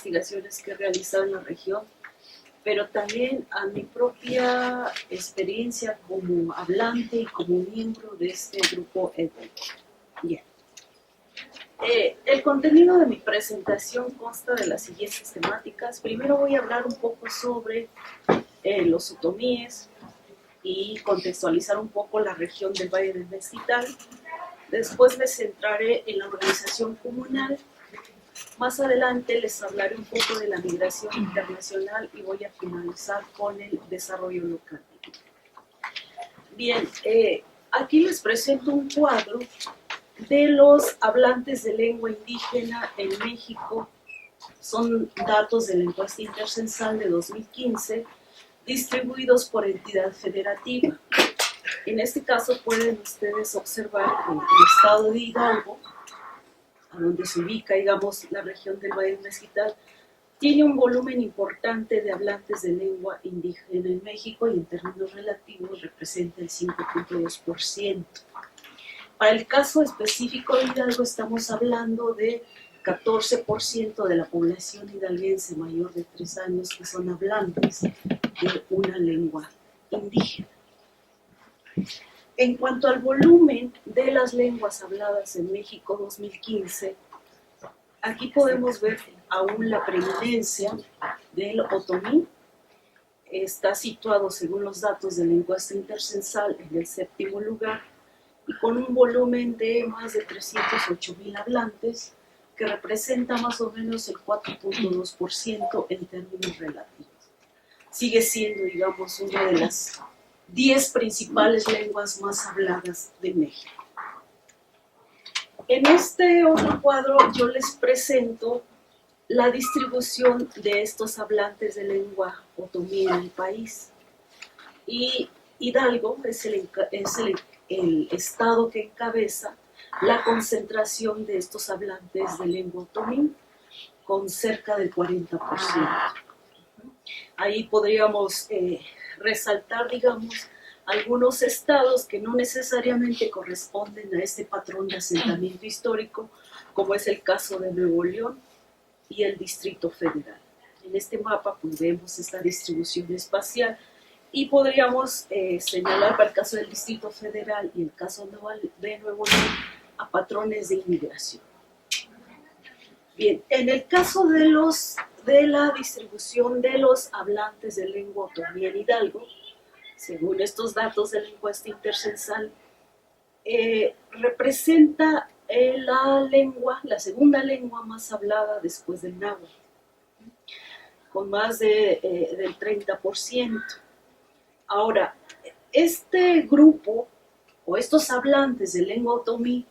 investigaciones que he realizado en la región, pero también a mi propia experiencia como hablante y como miembro de este grupo étnico. Bien. El contenido de mi presentación consta de las siguientes temáticas. Primero voy a hablar un poco sobre los otomíes y contextualizar un poco la región del Valle del Mezquital. Después me centraré en la organización comunal. Más adelante les hablaré un poco de la migración internacional y voy a finalizar con el desarrollo local. Bien, aquí les presento un cuadro de los hablantes de lengua indígena en México. Son datos de la encuesta intercensal de 2015, distribuidos por entidad federativa. En este caso pueden ustedes observar el estado de Hidalgo, a donde se ubica, digamos, la región del Valle del Mezquital, tiene un volumen importante de hablantes de lengua indígena en México y en términos relativos representa el 5.2%. Para el caso específico de Hidalgo estamos hablando de 14% de la población hidalguense mayor de 3 años que son hablantes de una lengua indígena. En cuanto al volumen de las lenguas habladas en México 2015, aquí podemos ver aún la preeminencia del otomí. Está situado, según los datos de la encuesta intercensal, en el 7º lugar y con un volumen de más de 308,000 hablantes, que representa más o menos el 4.2% en términos relativos. Sigue siendo, digamos, una de las 10 principales lenguas más habladas de México. En este otro cuadro yo les presento la distribución de estos hablantes de lengua otomí en el país. Y Hidalgo es el estado que encabeza la concentración de estos hablantes de lengua otomí, con cerca del 40%. Ahí podríamos resaltar, digamos, algunos estados que no necesariamente corresponden a este patrón de asentamiento histórico, como es el caso de Nuevo León y el Distrito Federal. En este mapa pues, vemos esta distribución espacial y podríamos señalar para el caso del Distrito Federal y el caso de Nuevo León a patrones de inmigración. Bien, en el caso de la distribución de los hablantes de lengua otomí en Hidalgo, según estos datos de la encuesta intercensal, representa la segunda lengua más hablada después del náhuatl, con más del 30%. Ahora, este grupo o estos hablantes de lengua otomí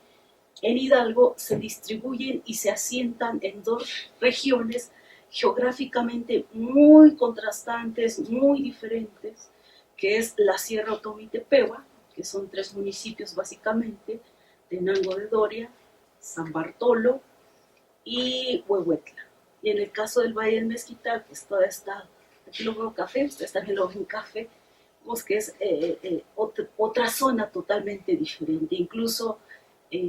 en Hidalgo se distribuyen y se asientan en 2 regiones geográficamente muy contrastantes, muy diferentes, que es la Sierra Otomí-Tepehua, que son 3 municipios básicamente, Tenango de Doria, San Bartolo y Huehuetla. Y en el caso del Valle del Mezquital, pues toda esta, aquí lo veo café, ustedes también lo ven café, pues que es otra zona totalmente diferente. Incluso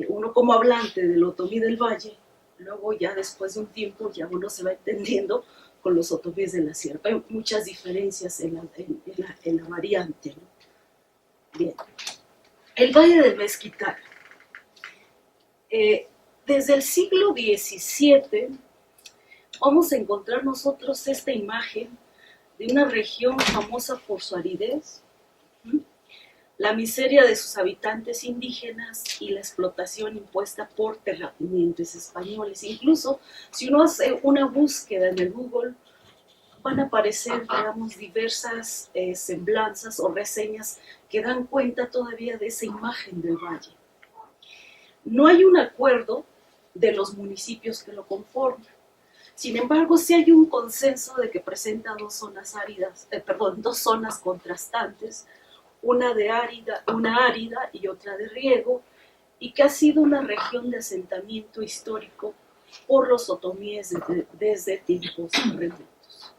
uno como hablante del otomí del Valle, luego ya después de un tiempo ya uno se va entendiendo con los otomíes de la sierra. Hay muchas diferencias en la variante, ¿no? Bien. El Valle del Mezquital. Desde el siglo XVII vamos a encontrar nosotros esta imagen de una región famosa por su aridez, la miseria de sus habitantes indígenas y la explotación impuesta por terratenientes españoles. Incluso si uno hace una búsqueda en el Google, van a aparecer, digamos, diversas semblanzas o reseñas que dan cuenta todavía de esa imagen del valle. No hay un acuerdo de los municipios que lo conforman. Sin embargo, sí hay un consenso de que presenta 2 zonas áridas, 2 zonas contrastantes, una árida y otra de riego, y que ha sido una región de asentamiento histórico por los otomíes desde tiempos remotos.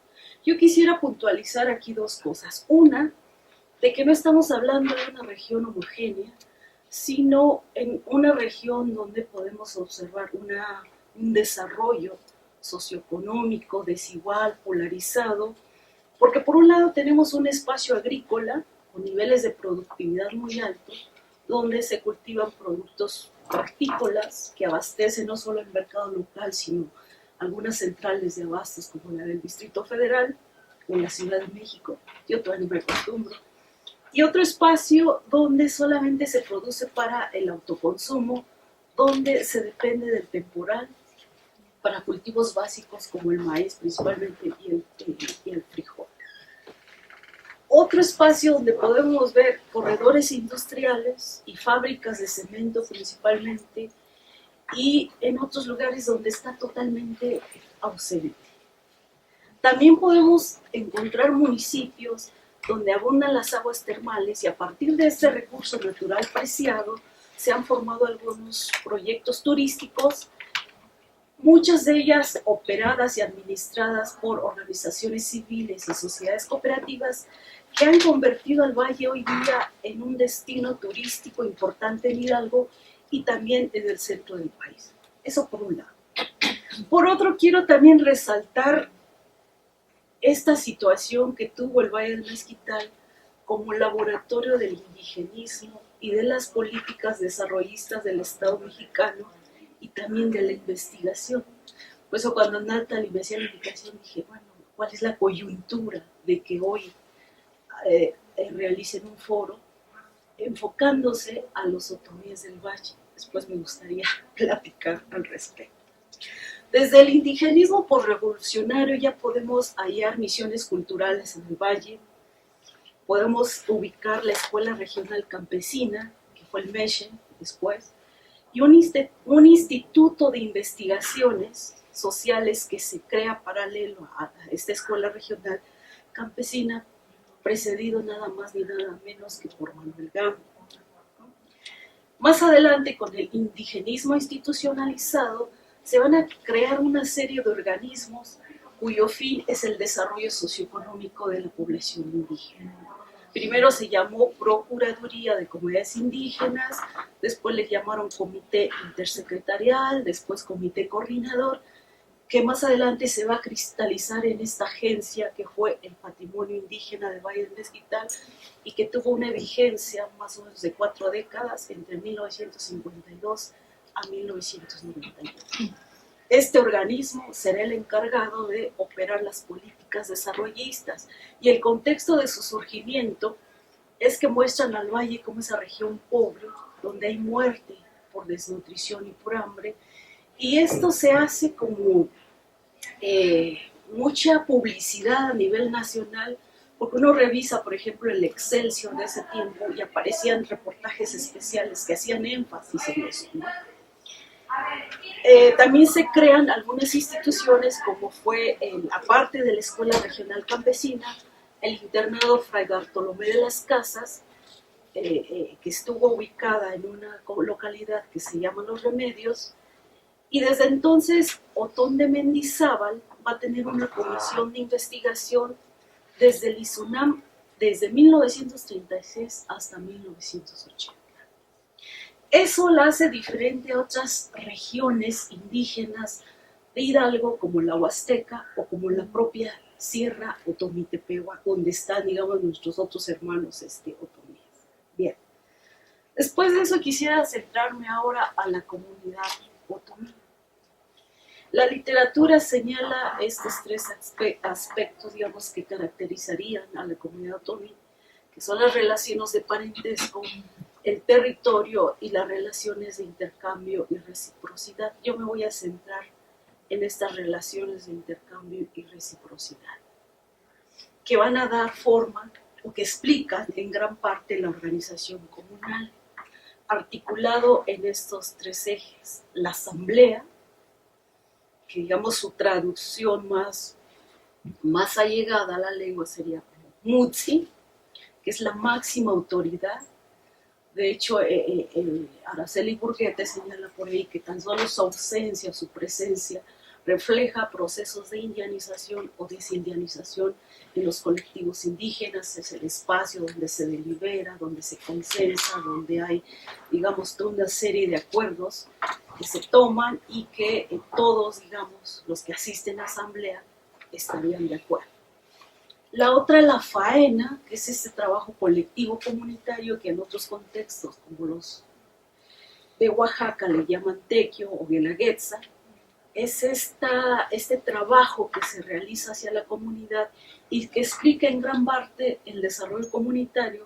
Yo quisiera puntualizar aquí 2 cosas. Una, de que no estamos hablando de una región homogénea, sino en una región donde podemos observar un desarrollo socioeconómico, desigual, polarizado, porque por un lado tenemos un espacio agrícola con niveles de productividad muy altos, donde se cultivan productos hortícolas que abastecen no solo el mercado local, sino algunas centrales de abastos como la del Distrito Federal o la Ciudad de México. Yo todavía no me acostumbro. Y otro espacio donde solamente se produce para el autoconsumo, donde se depende del temporal para cultivos básicos como el maíz principalmente y el frijol. Otro espacio donde podemos ver corredores industriales y fábricas de cemento principalmente, y en otros lugares donde está totalmente ausente. También podemos encontrar municipios donde abundan las aguas termales y a partir de este recurso natural preciado se han formado algunos proyectos turísticos, muchas de ellas operadas y administradas por organizaciones civiles y sociedades cooperativas que han convertido al valle hoy día en un destino turístico importante en Hidalgo y también en el centro del país. Eso por un lado. Por otro, quiero también resaltar esta situación que tuvo el Valle del Mezquital como laboratorio del indigenismo y de las políticas desarrollistas del Estado mexicano y también de la investigación. Por eso cuando Natalie me hacía la invitación dije, bueno, ¿cuál es la coyuntura de que hoy realicen un foro enfocándose a los otomíes del Valle? Después me gustaría platicar al respecto. Desde el indigenismo posrevolucionario ya podemos hallar misiones culturales en el Valle, podemos ubicar la Escuela Regional Campesina, que fue el MESHE después, y un instituto de investigaciones sociales que se crea paralelo a esta Escuela Regional Campesina, precedido nada más ni nada menos que por Manuel Gama. Más adelante, con el indigenismo institucionalizado, se van a crear una serie de organismos cuyo fin es el desarrollo socioeconómico de la población indígena. Primero se llamó Procuraduría de Comunidades Indígenas, después le llamaron Comité Intersecretarial, después Comité Coordinador, que más adelante se va a cristalizar en esta agencia que fue el Patrimonio Indígena del Valle del Mezquital y que tuvo una vigencia más o menos de 4 décadas, entre 1952 a 1991. Este organismo será el encargado de operar las políticas desarrollistas y el contexto de su surgimiento es que muestran al Valle como esa región pobre, donde hay muerte por desnutrición y por hambre, y esto se hace como mucha publicidad a nivel nacional, porque uno revisa, por ejemplo, el Excelsior de ese tiempo y aparecían reportajes especiales que hacían énfasis en eso, ¿no? También se crean algunas instituciones como fue, aparte de la Escuela Regional Campesina, el internado Fray Bartolomé de las Casas, que estuvo ubicada en una localidad que se llama Los Remedios, y desde entonces Otón de Mendizábal va a tener una comisión de investigación desde el ISUNAM, desde 1936 hasta 1980. Eso la hace diferente a otras regiones indígenas de Hidalgo, como la Huasteca o como la propia Sierra Otomitepehuac, donde están, digamos, nuestros otros hermanos otomíes. Bien. Después de eso quisiera centrarme ahora a la comunidad otomí. La literatura señala estos 3 aspectos, digamos, que caracterizarían a la comunidad otomí, que son las relaciones de parentesco, el territorio y las relaciones de intercambio y reciprocidad. Yo me voy a centrar en estas relaciones de intercambio y reciprocidad, que van a dar forma o que explican en gran parte la organización comunal, articulado en estos 3 ejes: la asamblea, que digamos su traducción más allegada a la lengua sería como Mutsi, que es la máxima autoridad. De hecho, Araceli Burguete señala por ahí que tan solo su ausencia, su presencia, refleja procesos de indianización o desindianización en los colectivos indígenas. Es el espacio donde se delibera, donde se consensa, donde hay, digamos, toda una serie de acuerdos se toman y que todos, digamos, los que asisten a la asamblea estarían de acuerdo. La otra, la faena, que es este trabajo colectivo comunitario que en otros contextos, como los de Oaxaca, le llaman tequio o guelaguetza. Es este trabajo que se realiza hacia la comunidad y que explica en gran parte el desarrollo comunitario,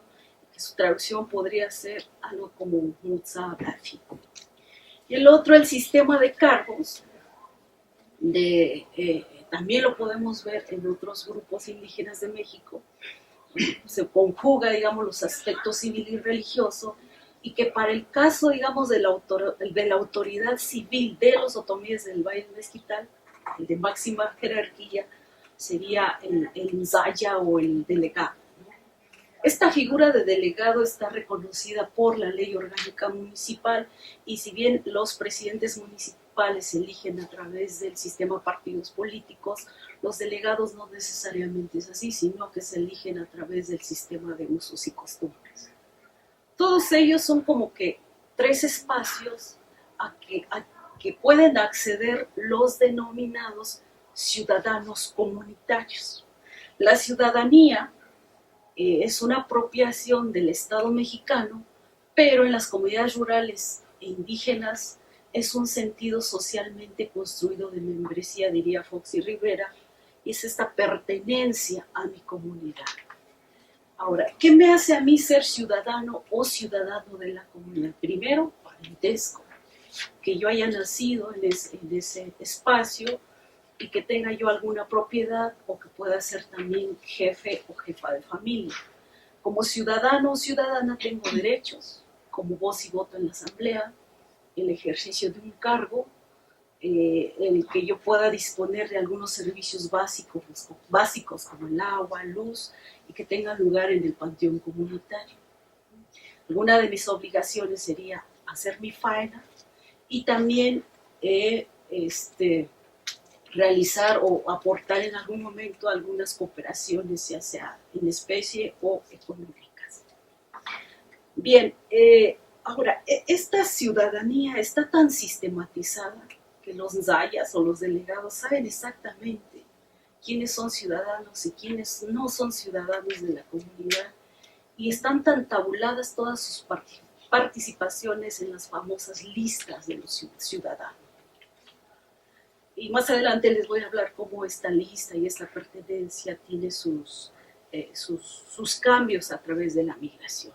que su traducción podría ser algo como Mutsa-Bafi. Y el otro, el sistema de cargos, también lo podemos ver en otros grupos indígenas de México. Se conjuga, digamos, los aspectos civil y religioso, y que para el caso, digamos, de la autoridad civil de los otomíes del Valle del Mezquital, el de máxima jerarquía, sería el Nzaya o el delegado. Esta figura de delegado está reconocida por la ley orgánica municipal, y si bien los presidentes municipales se eligen a través del sistema de partidos políticos, los delegados no necesariamente es así, sino que se eligen a través del sistema de usos y costumbres. Todos ellos son como que tres espacios a que pueden acceder los denominados ciudadanos comunitarios. La ciudadanía es una apropiación del Estado mexicano, pero en las comunidades rurales e indígenas es un sentido socialmente construido de membresía, diría Fox y Rivera, y es esta pertenencia a mi comunidad. Ahora, ¿qué me hace a mí ser ciudadano o ciudadano de la comunidad? Primero, parentesco, que yo haya nacido en ese espacio y que tenga yo alguna propiedad, o que pueda ser también jefe o jefa de familia. Como ciudadano o ciudadana tengo derechos, como voz y voto en la asamblea, el ejercicio de un cargo, el que yo pueda disponer de algunos servicios básicos como el agua, luz, y que tengan lugar en el panteón comunitario. Alguna de mis obligaciones sería hacer mi faena y también realizar o aportar en algún momento algunas cooperaciones, ya sea en especie o económicas. Bien, ahora, esta ciudadanía está tan sistematizada que los nzayas o los delegados saben exactamente quiénes son ciudadanos y quiénes no son ciudadanos de la comunidad, y están tan tabuladas todas sus participaciones en las famosas listas de los ciudadanos. Y más adelante les voy a hablar cómo esta lista y esta pertenencia tiene sus cambios a través de la migración.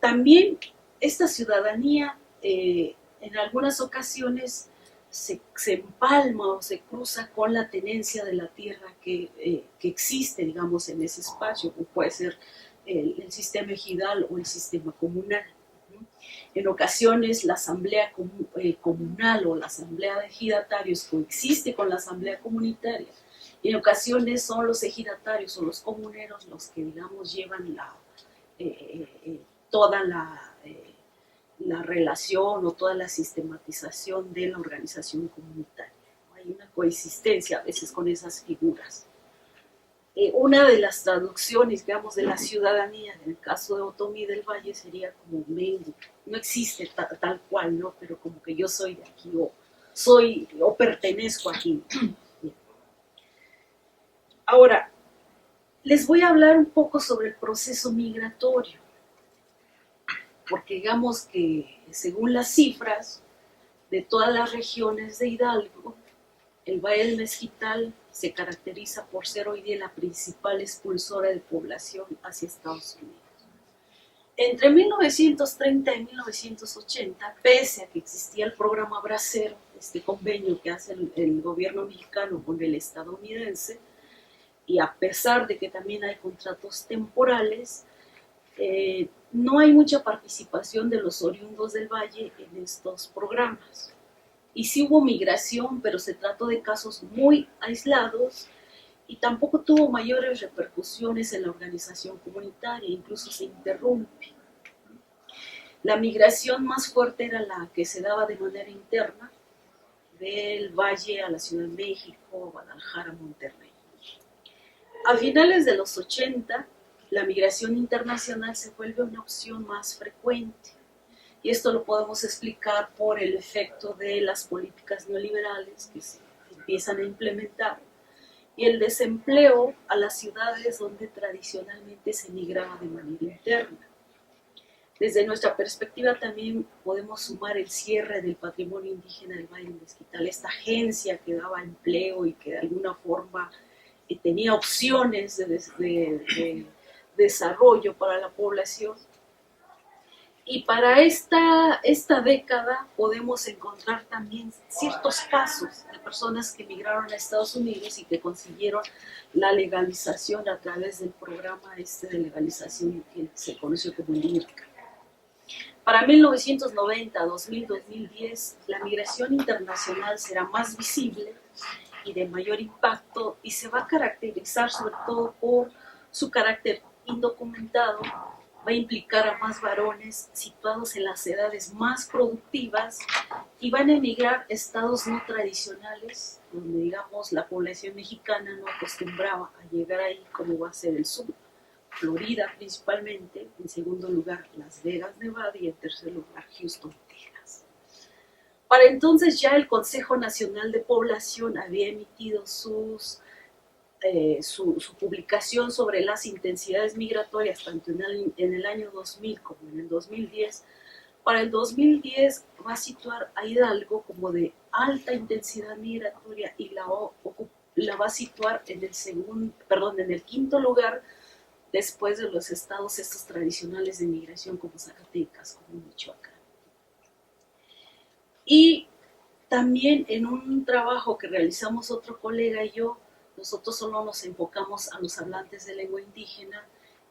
También esta ciudadanía en algunas ocasiones se empalma o se cruza con la tenencia de la tierra que existe, digamos, en ese espacio, como puede ser el sistema ejidal o el sistema comunal. En ocasiones la asamblea comunal o la asamblea de ejidatarios coexiste con la asamblea comunitaria, y en ocasiones son los ejidatarios o los comuneros los que, digamos, llevan toda la relación o toda la sistematización de la organización comunitaria. Hay una coexistencia a veces con esas figuras. Una de las traducciones, digamos, de la ciudadanía, en el caso de Otomí del Valle, sería como Mengu. No existe tal cual, ¿no? Pero como que yo soy de aquí, o pertenezco aquí. Ahora, les voy a hablar un poco sobre el proceso migratorio, porque digamos que según las cifras de todas las regiones de Hidalgo, el Valle del Mezquital se caracteriza por ser hoy día la principal expulsora de población hacia Estados Unidos. Entre 1930 y 1980, pese a que existía el programa Bracero, este convenio que hace el gobierno mexicano con el estadounidense, y a pesar de que también hay contratos temporales, no hay mucha participación de los oriundos del Valle en estos programas. Y sí hubo migración, pero se trató de casos muy aislados y tampoco tuvo mayores repercusiones en la organización comunitaria, incluso se interrumpe. La migración más fuerte era la que se daba de manera interna, del Valle a la Ciudad de México, Guadalajara, Monterrey. A finales de los 80, la migración internacional se vuelve una opción más frecuente. Y esto lo podemos explicar por el efecto de las políticas neoliberales que se empiezan a implementar y el desempleo a las ciudades donde tradicionalmente se migraba de manera interna. Desde nuestra perspectiva también podemos sumar el cierre del patrimonio indígena del Valle del Mezquital, esta agencia que daba empleo y que de alguna forma tenía opciones de desarrollo para la población. Y para esta década podemos encontrar también ciertos casos de personas que emigraron a Estados Unidos y que consiguieron la legalización a través del programa de legalización que se conoció como el IRCA. Para 1990, 2000, 2010, la migración internacional será más visible y de mayor impacto y se va a caracterizar sobre todo por su carácter indocumentado, va a implicar a más varones situados en las edades más productivas y van a emigrar a estados no tradicionales, donde digamos la población mexicana no acostumbraba a llegar ahí, como va a ser el sur. Florida principalmente, en segundo lugar Las Vegas, Nevada y en tercer lugar Houston, Texas. Para entonces ya el Consejo Nacional de Población había emitido su publicación sobre las intensidades migratorias tanto en el año 2000 como en el 2010. Para el 2010 va a situar a Hidalgo como de alta intensidad migratoria y la va a situar en el quinto lugar después de los estados estos tradicionales de migración como Zacatecas, como Michoacán. Y también en un trabajo que realizamos otro colega y yo, nosotros solo nos enfocamos a los hablantes de lengua indígena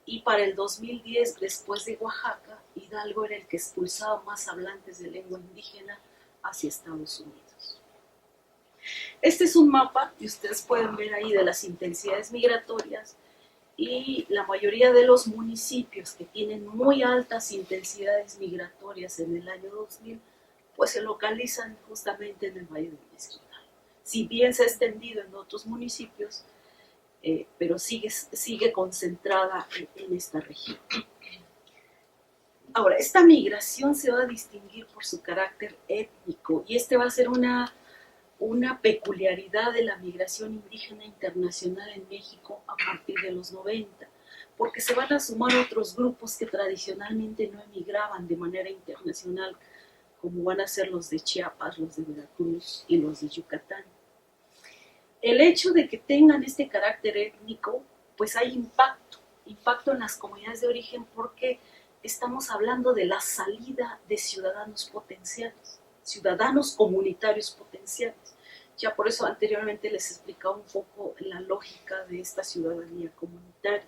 y para el 2010, después de Oaxaca, Hidalgo era el que expulsaba más hablantes de lengua indígena hacia Estados Unidos. Este es un mapa y ustedes pueden ver ahí de las intensidades migratorias y la mayoría de los municipios que tienen muy altas intensidades migratorias en el año 2000 pues se localizan justamente en el Valle del Mezquital. Si bien se ha extendido en otros municipios, pero sigue concentrada en esta región. Ahora, esta migración se va a distinguir por su carácter étnico y este va a ser una peculiaridad de la migración indígena internacional en México a partir de los 90, porque se van a sumar otros grupos que tradicionalmente no emigraban de manera internacional, como van a ser los de Chiapas, los de Veracruz y los de Yucatán. El hecho de que tengan este carácter étnico, pues hay impacto en las comunidades de origen porque estamos hablando de la salida de ciudadanos potenciales, ciudadanos comunitarios potenciales. Ya por eso anteriormente les explicaba un poco la lógica de esta ciudadanía comunitaria.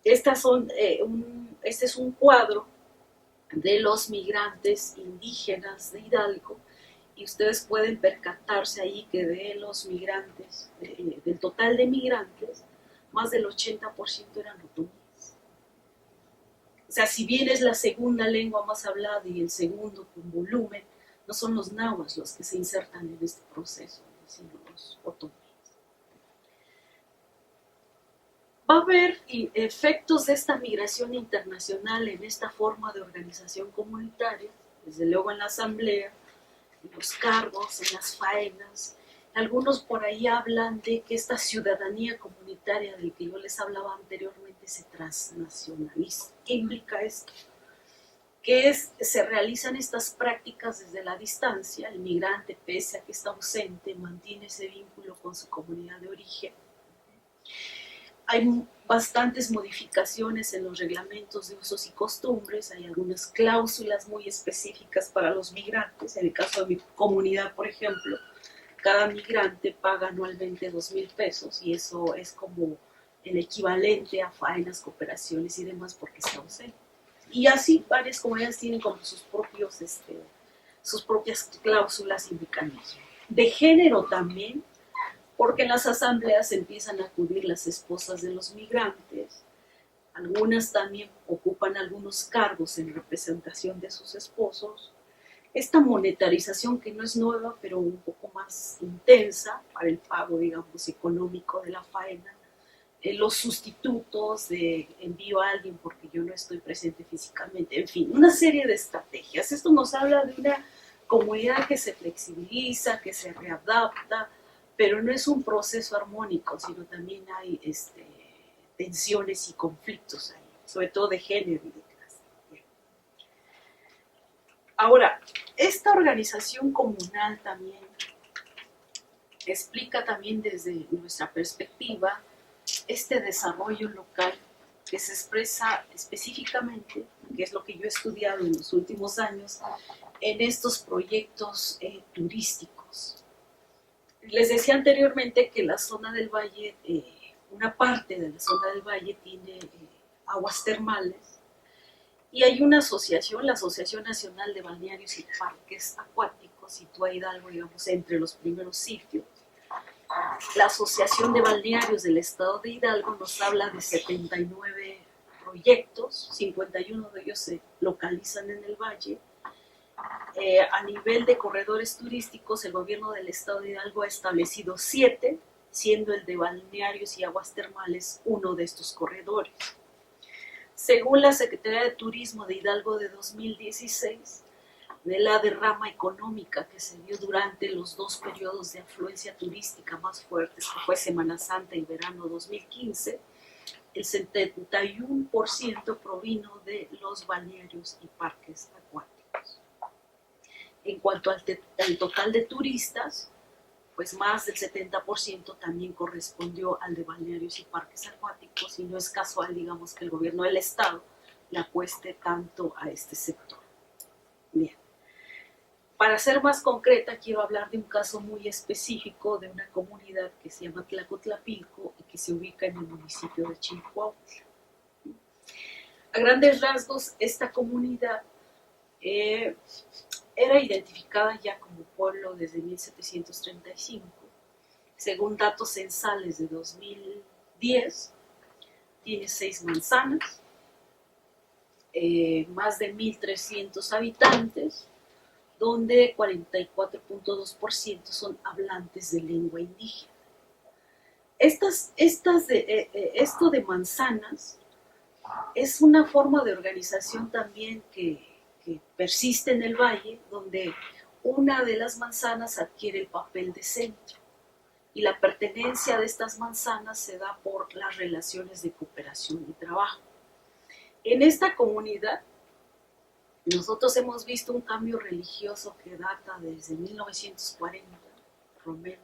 Este es un cuadro de los migrantes indígenas de Hidalgo y ustedes pueden percatarse ahí que de los migrantes, del total de migrantes, más del 80% eran otomíes. O sea, si bien es la segunda lengua más hablada y el segundo con volumen, no son los nahuas los que se insertan en este proceso, sino los otomíes. Va a haber efectos de esta migración internacional en esta forma de organización comunitaria, desde luego en la asamblea, en los cargos, en las faenas. Algunos por ahí hablan de que esta ciudadanía comunitaria del que yo les hablaba anteriormente se transnacionaliza. ¿Qué implica esto? Que se realizan estas prácticas desde la distancia, el migrante, pese a que está ausente, mantiene ese vínculo con su comunidad de origen. Hay bastantes modificaciones en los reglamentos de usos y costumbres, hay algunas cláusulas muy específicas para los migrantes. En el caso de mi comunidad, por ejemplo, cada migrante paga anualmente 2,000 pesos y eso es como el equivalente a faenas, cooperaciones y demás porque está ausente. Y así varias comunidades tienen como sus propias cláusulas y mecanismos. De género también, porque en las asambleas empiezan a acudir las esposas de los migrantes, algunas también ocupan algunos cargos en representación de sus esposos. Esta monetarización que no es nueva, pero un poco más intensa para el pago, digamos, económico de la faena, los sustitutos de envío a alguien porque yo no estoy presente físicamente, en fin, una serie de estrategias. Esto nos habla de una comunidad que se flexibiliza, que se readapta, pero no es un proceso armónico, sino también hay tensiones y conflictos ahí, sobre todo de género y de clase. Bien. Ahora, esta organización comunal también explica también desde nuestra perspectiva este desarrollo local que se expresa específicamente, que es lo que yo he estudiado en los últimos años, en estos proyectos turísticos. Les decía anteriormente que la zona del valle, una parte de la zona del valle tiene aguas termales y hay una asociación, la Asociación Nacional de Balnearios y Parques Acuáticos, sitúa a Hidalgo, digamos, entre los primeros sitios. La Asociación de Balnearios del Estado de Hidalgo nos habla de 79 proyectos, 51 de ellos se localizan en el valle. A nivel de corredores turísticos, el gobierno del Estado de Hidalgo ha establecido 7, siendo el de balnearios y aguas termales uno de estos corredores. Según la Secretaría de Turismo de Hidalgo de 2016, de la derrama económica que se dio durante los dos periodos de afluencia turística más fuertes, que fue Semana Santa y verano 2015, el 71% provino de los balnearios y parques acuáticos. En cuanto al total de turistas, pues más del 70% también correspondió al de balnearios y parques acuáticos, y no es casual, digamos, que el gobierno del Estado le apueste tanto a este sector. Bien. Para ser más concreta, quiero hablar de un caso muy específico de una comunidad que se llama Tlacotlapilco y que se ubica en el municipio de Chilcuautla. A grandes rasgos, esta comunidad era identificada ya como pueblo desde 1735. Según datos censales de 2010, tiene 6 manzanas, más de 1.300 habitantes, donde 44.2% son hablantes de lengua indígena. Esto de manzanas es una forma de organización también que persiste en el valle, donde una de las manzanas adquiere el papel de centro, y la pertenencia de estas manzanas se da por las relaciones de cooperación y trabajo. En esta comunidad, nosotros hemos visto un cambio religioso que data desde 1940, Romero,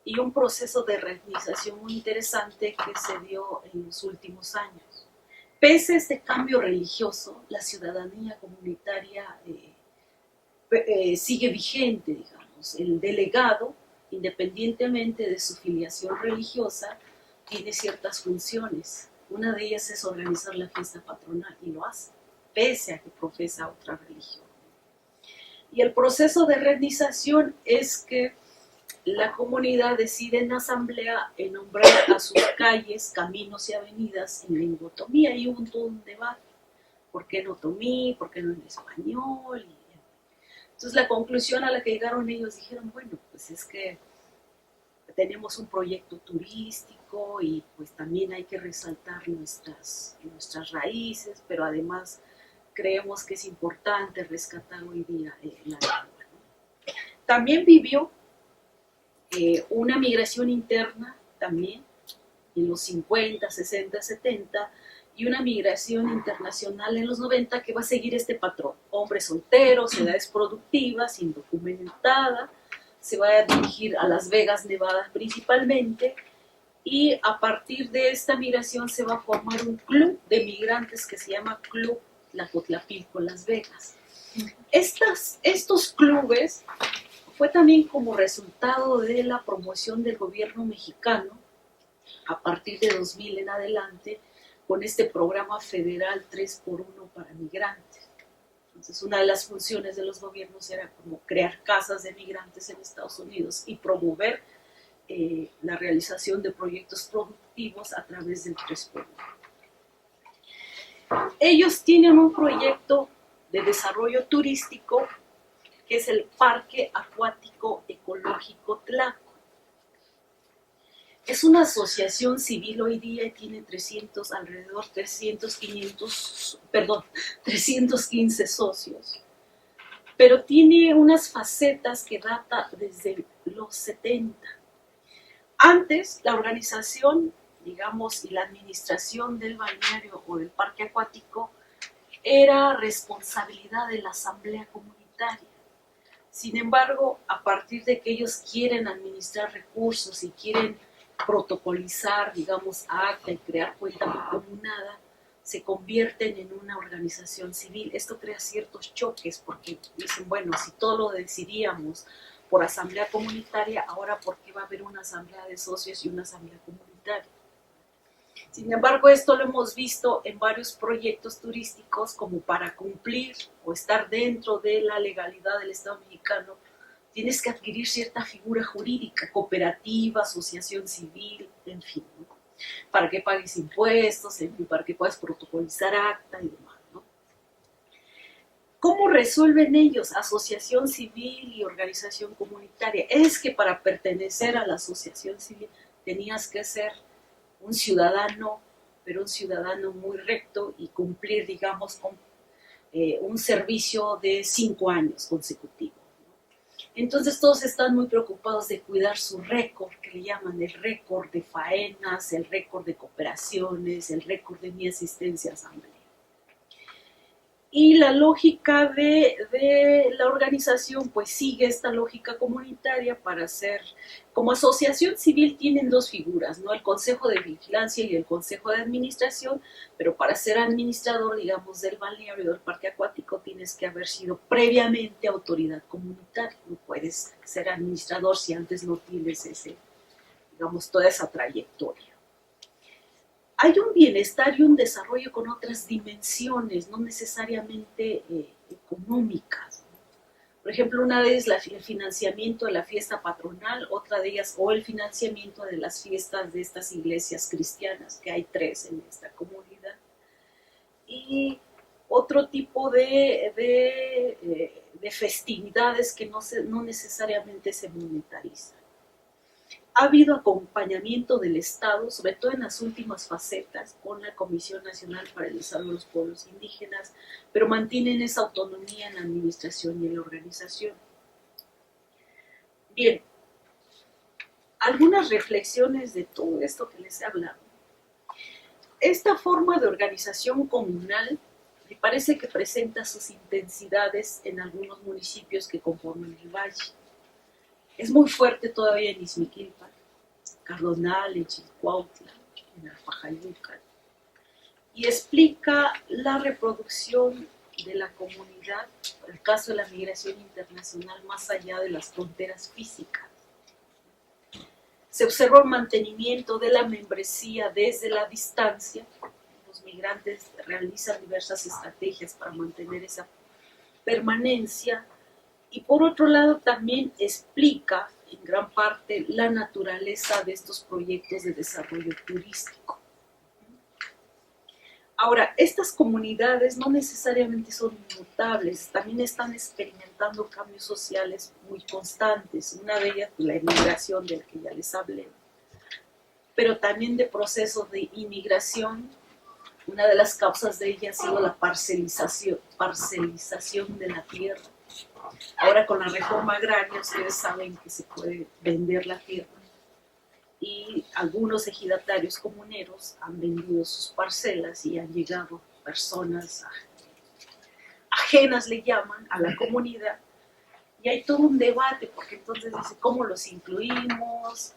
y un proceso de relignización muy interesante que se dio en los últimos años. Pese a este cambio religioso, la ciudadanía comunitaria sigue vigente, digamos. El delegado, independientemente de su filiación religiosa, tiene ciertas funciones. Una de ellas es organizar la fiesta patronal, y lo hace, pese a que profesa otra religión. Y el proceso de relignización es que la comunidad decide en asamblea nombrar a sus calles, caminos y avenidas en lengua otomí. Y hubo todo un debate. ¿Por qué en otomí? ¿Por qué no en español? Entonces la conclusión a la que llegaron ellos, dijeron, bueno, pues es que tenemos un proyecto turístico y pues también hay que resaltar nuestras raíces, pero además creemos que es importante rescatar hoy día la lengua, ¿no? También vivió una migración interna también en los 50, 60, 70, y una migración internacional en los 90 que va a seguir este patrón. Hombres solteros, edades productivas, indocumentada, se va a dirigir a Las Vegas, Nevada principalmente, y a partir de esta migración se va a formar un club de migrantes que se llama Club Tlacotlapilco Las Vegas. Estos clubes fue también como resultado de la promoción del gobierno mexicano a partir de 2000 en adelante, con este programa federal 3x1 para migrantes. Entonces, una de las funciones de los gobiernos era como crear casas de migrantes en Estados Unidos y promover la realización de proyectos productivos a través del 3x1. Ellos tienen un proyecto de desarrollo turístico que es el Parque Acuático Ecológico Tlaco. Es una asociación civil hoy día y tiene alrededor 315 socios, pero tiene unas facetas que data desde los 70. Antes, la organización, digamos, y la administración del balneario o del parque acuático era responsabilidad de la asamblea comunitaria. Sin embargo, a partir de que ellos quieren administrar recursos y quieren protocolizar, digamos, acta y crear cuenta mancomunada, se convierten en una organización civil. Esto crea ciertos choques porque dicen, bueno, si todo lo decidíamos por asamblea comunitaria, ahora ¿por qué va a haber una asamblea de socios y una asamblea comunitaria? Sin embargo, esto lo hemos visto en varios proyectos turísticos como para cumplir o estar dentro de la legalidad del Estado mexicano, tienes que adquirir cierta figura jurídica, cooperativa, asociación civil, en fin, ¿no? Para que pagues impuestos, en fin, para que puedas protocolizar acta y demás, ¿no? ¿Cómo resuelven ellos? Asociación civil y organización comunitaria. Es que para pertenecer a la asociación civil tenías que ser un ciudadano, pero un ciudadano muy recto y cumplir, digamos, con un servicio de 5 años consecutivos. Entonces todos están muy preocupados de cuidar su récord, que le llaman el récord de faenas, el récord de cooperaciones, el récord de mi asistencia a asamblea. Y la lógica de la organización pues sigue esta lógica comunitaria para ser, como asociación civil tienen dos figuras, ¿no? El Consejo de Vigilancia y el Consejo de Administración, pero para ser administrador, digamos, del balneario del parque acuático tienes que haber sido previamente autoridad comunitaria, no puedes ser administrador si antes no tienes digamos, toda esa trayectoria. Hay un bienestar y un desarrollo con otras dimensiones, no necesariamente económicas. Por ejemplo, una de ellas el financiamiento de la fiesta patronal, otra de ellas, o el financiamiento de las fiestas de estas iglesias cristianas, que hay 3 en esta comunidad. Y otro tipo de festividades que no necesariamente se monetarizan. Ha habido acompañamiento del Estado, sobre todo en las últimas facetas, con la Comisión Nacional para el Desarrollo de los Pueblos Indígenas, pero mantienen esa autonomía en la administración y en la organización. Bien, algunas reflexiones de todo esto que les he hablado. Esta forma de organización comunal me parece que presenta sus intensidades en algunos municipios que conforman el valle. Es muy fuerte todavía en Izmiquilpan, Cardonal, en Chilcuautla, en Alpajayucan, y explica la reproducción de la comunidad, el caso de la migración internacional más allá de las fronteras físicas. Se observa un mantenimiento de la membresía desde la distancia. Los migrantes realizan diversas estrategias para mantener esa permanencia. Y por otro lado también explica en gran parte la naturaleza de estos proyectos de desarrollo turístico. Ahora, estas comunidades no necesariamente son inmutables, también están experimentando cambios sociales muy constantes. Una de ellas, la inmigración de la que ya les hablé, pero también de procesos de inmigración. Una de las causas de ella ha sido la parcelización de la tierra. Ahora con la reforma agraria ustedes saben que se puede vender la tierra y algunos ejidatarios comuneros han vendido sus parcelas y han llegado personas ajenas, le llaman, a la comunidad, y hay todo un debate porque entonces dice, ¿cómo los incluimos?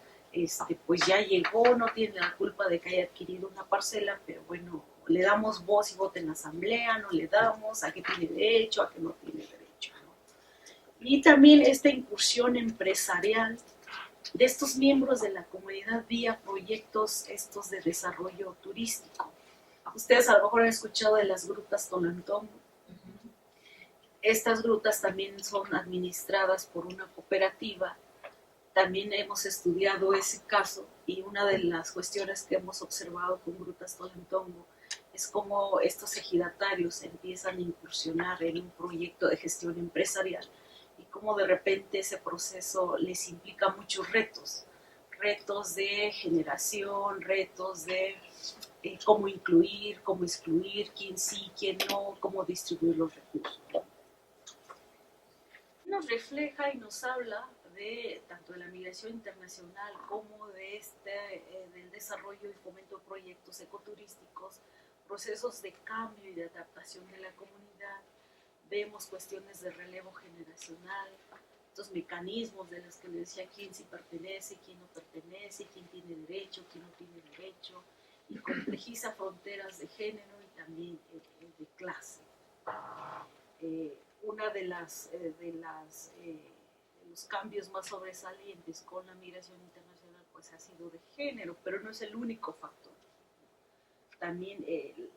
Pues ya llegó, no tiene la culpa de que haya adquirido una parcela, pero bueno, le damos voz y voto en la asamblea, no le damos, a qué tiene derecho, a qué no tiene derecho, ¿no? Y también esta incursión empresarial de estos miembros de la comunidad vía proyectos estos de desarrollo turístico. Ustedes a lo mejor han escuchado de las grutas Tolantongo. Estas grutas también son administradas por una cooperativa. También hemos estudiado ese caso y una de las cuestiones que hemos observado con Grutas Tolantongo es cómo estos ejidatarios empiezan a incursionar en un proyecto de gestión empresarial y cómo de repente ese proceso les implica muchos retos, retos de generación, retos de cómo incluir, cómo excluir, quién sí, quién no, cómo distribuir los recursos. Nos refleja y nos habla de tanto de la migración internacional como de del desarrollo y fomento de proyectos ecoturísticos, procesos de cambio y de adaptación de la comunidad. Vemos cuestiones de relevo generacional, estos mecanismos de los que le decía quién sí pertenece, quién no pertenece, quién tiene derecho, quién no tiene derecho, y complejiza fronteras de género y también de clase. Una de los cambios más sobresalientes con la migración internacional pues ha sido de género, pero no es el único factor. También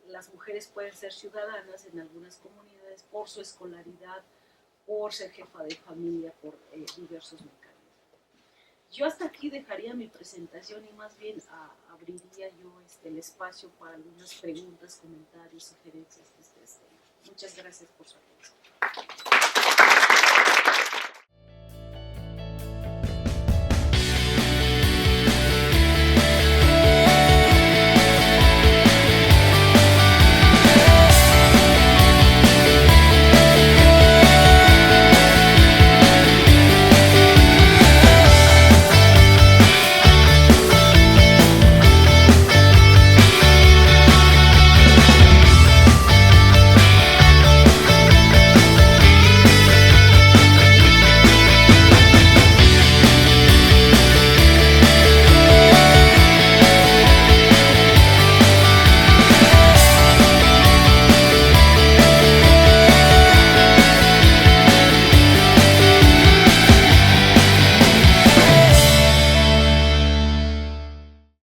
las mujeres pueden ser ciudadanas en algunas comunidades por su escolaridad, por ser jefa de familia, por diversos mecanismos. Yo hasta aquí dejaría mi presentación y más bien abriría yo el espacio para algunas preguntas, comentarios, sugerencias que ustedes tengan. Muchas gracias por su atención.